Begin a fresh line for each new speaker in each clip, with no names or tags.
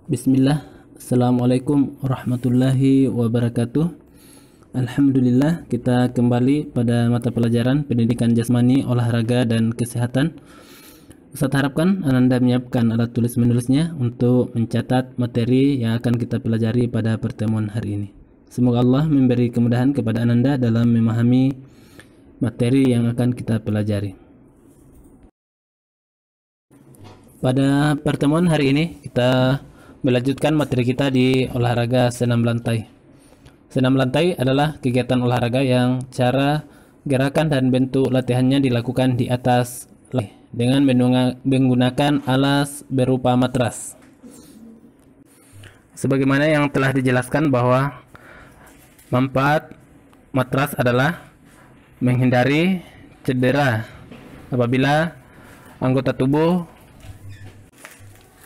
Bismillah, Assalamualaikum warahmatullahi wabarakatuh. Alhamdulillah, kita kembali pada mata pelajaran pendidikan jasmani, olahraga, dan kesehatan. Ustaz harapkan Ananda menyiapkan alat tulis menulisnya untuk mencatat materi yang akan kita pelajari pada pertemuan hari ini. Semoga Allah memberi kemudahan kepada Ananda dalam memahami materi yang akan kita pelajari. Pada pertemuan hari ini kita melanjutkan materi kita di olahraga senam lantai. Senam lantai adalah kegiatan olahraga yang cara gerakan dan bentuk latihannya dilakukan di atas dengan menggunakan alas berupa matras. Sebagaimana yang telah dijelaskan bahwa manfaat matras adalah menghindari cedera apabila anggota tubuh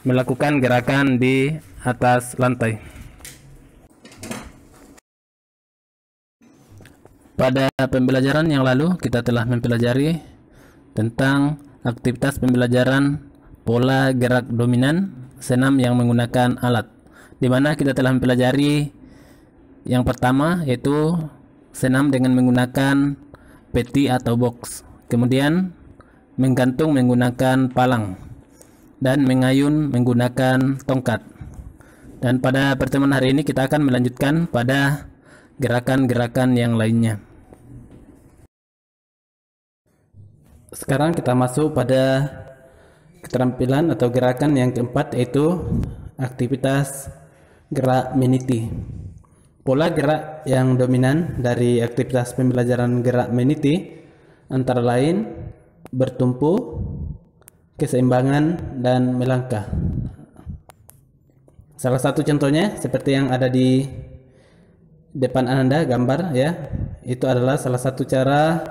melakukan gerakan di atas lantai. Pada pembelajaran yang lalu kita telah mempelajari tentang aktivitas pembelajaran pola gerak dominan senam yang menggunakan alat, di mana kita telah mempelajari yang pertama yaitu senam dengan menggunakan peti atau box, kemudian menggantung menggunakan palang, dan mengayun menggunakan tongkat. Dan pada pertemuan hari ini kita akan melanjutkan pada gerakan-gerakan yang lainnya. Sekarang kita masuk pada keterampilan atau gerakan yang keempat, yaitu aktivitas gerak meniti. Pola gerak yang dominan dari aktivitas pembelajaran gerak meniti antara lain bertumpu, keseimbangan, dan melangkah. Salah satu contohnya seperti yang ada di depan Anda gambar ya, itu adalah salah satu cara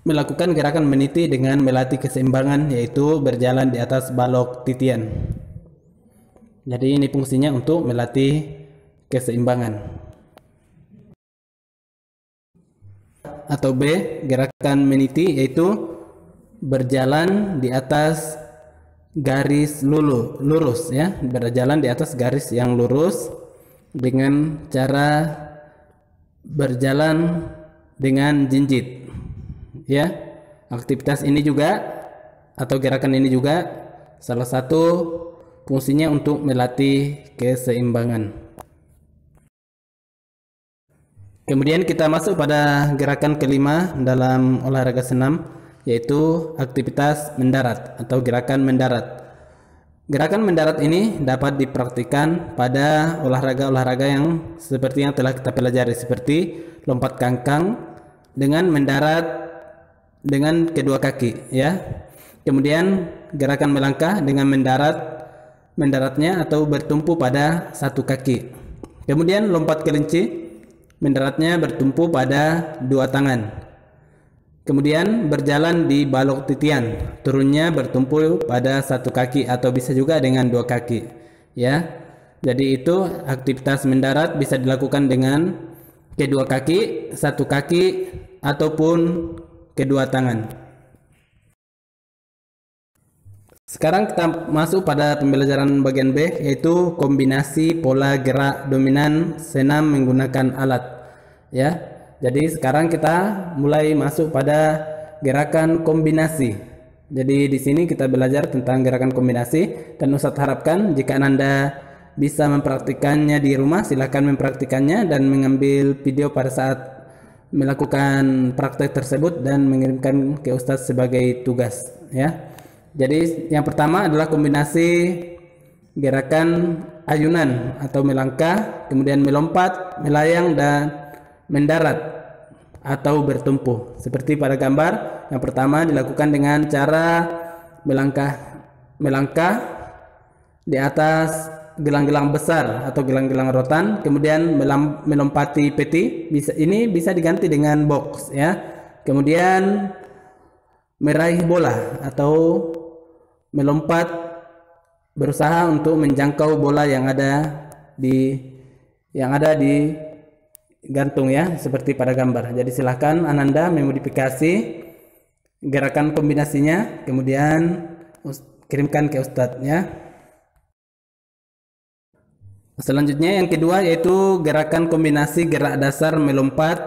melakukan gerakan meniti dengan melatih keseimbangan, yaitu berjalan di atas balok titian. Jadi ini fungsinya untuk melatih keseimbangan. Atau B, gerakan meniti yaitu berjalan di atas garis lurus ya, berjalan di atas garis yang lurus dengan cara berjalan dengan jinjit ya. Aktivitas ini juga atau gerakan ini juga salah satu fungsinya untuk melatih keseimbangan. Kemudian kita masuk pada gerakan kelima dalam olahraga senam, yaitu aktivitas mendarat atau gerakan mendarat. Gerakan mendarat ini dapat dipraktikkan pada olahraga-olahraga yang seperti yang telah kita pelajari, seperti lompat kangkang dengan mendarat dengan kedua kaki ya. Kemudian gerakan melangkah dengan mendaratnya atau bertumpu pada satu kaki. Kemudian lompat kelinci, mendaratnya bertumpu pada dua tangan. Kemudian berjalan di balok titian, turunnya bertumpu pada satu kaki atau bisa juga dengan dua kaki ya. Jadi itu aktivitas mendarat bisa dilakukan dengan kedua kaki, satu kaki, ataupun kedua tangan. Sekarang kita masuk pada pembelajaran bagian B, yaitu kombinasi pola gerak dominan senam menggunakan alat ya. Jadi sekarang kita mulai masuk pada gerakan kombinasi. Jadi di sini kita belajar tentang gerakan kombinasi, dan Ustaz harapkan jika Anda bisa mempraktikannya di rumah, silakan mempraktikannya dan mengambil video pada saat melakukan praktek tersebut dan mengirimkan ke Ustaz sebagai tugas ya. Jadi yang pertama adalah kombinasi gerakan ayunan atau melangkah, kemudian melompat, melayang, dan mendarat atau bertumpu. Seperti pada gambar yang pertama dilakukan dengan cara melangkah di atas gelang-gelang besar atau gelang-gelang rotan, kemudian melompati peti. Ini bisa diganti dengan box ya. Kemudian meraih bola atau melompat berusaha untuk menjangkau bola yang ada di gantung ya, seperti pada gambar. Jadi silahkan Ananda memodifikasi gerakan kombinasinya, kemudian kirimkan ke Ustadz ya. Selanjutnya yang kedua yaitu gerakan kombinasi gerak dasar melompat,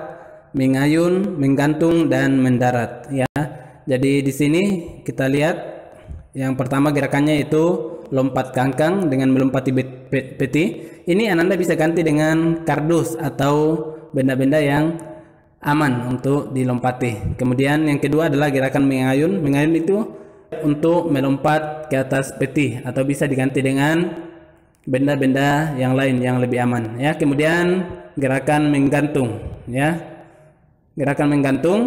mengayun, menggantung dan mendarat ya. Jadi di sini kita lihat yang pertama gerakannya itu lompat kangkang dengan melompati peti. Ini Ananda bisa ganti dengan kardus atau benda-benda yang aman untuk dilompati. Kemudian yang kedua adalah gerakan mengayun. Mengayun itu untuk melompat ke atas peti atau bisa diganti dengan benda-benda yang lain yang lebih aman ya. Kemudian gerakan menggantung ya. Gerakan menggantung.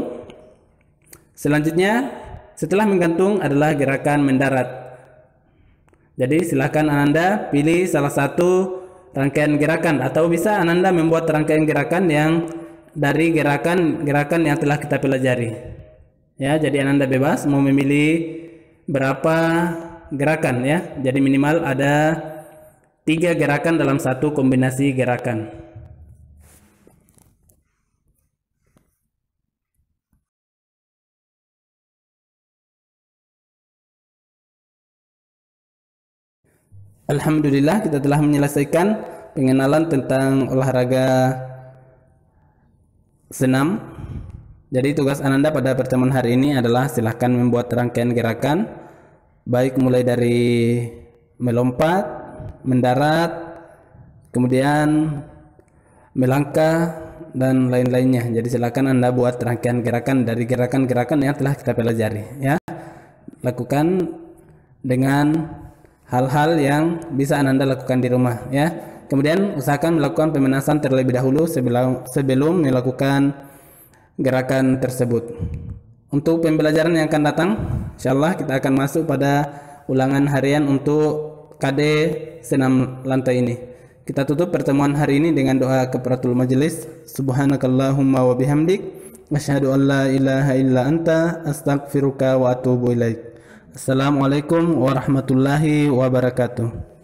Selanjutnya setelah menggantung adalah gerakan mendarat. Jadi silakan Ananda pilih salah satu rangkaian gerakan atau bisa Ananda membuat rangkaian gerakan yang dari gerakan yang telah kita pelajari. Ya, jadi Ananda bebas mau memilih berapa gerakan ya. Jadi minimal ada 3 gerakan dalam satu kombinasi gerakan. Alhamdulillah kita telah menyelesaikan pengenalan tentang olahraga senam. Jadi tugas Ananda pada pertemuan hari ini adalah silahkan membuat rangkaian gerakan baik mulai dari melompat, mendarat, kemudian melangkah dan lain-lainnya. Jadi silakan Anda buat rangkaian gerakan dari gerakan-gerakan yang telah kita pelajari ya. Lakukan dengan hal-hal yang bisa Anda lakukan di rumah ya. Kemudian usahakan melakukan pemanasan terlebih dahulu sebelum melakukan gerakan tersebut. Untuk pembelajaran yang akan datang, insyaallah kita akan masuk pada ulangan harian untuk KD senam lantai ini. Kita tutup pertemuan hari ini dengan doa kafaratul majelis. Subhanakallahumma wa bihamdik asyhadu an la ilaha illa anta astaghfiruka wa atubu ilaik. Assalamualaikum warahmatullahi wabarakatuh.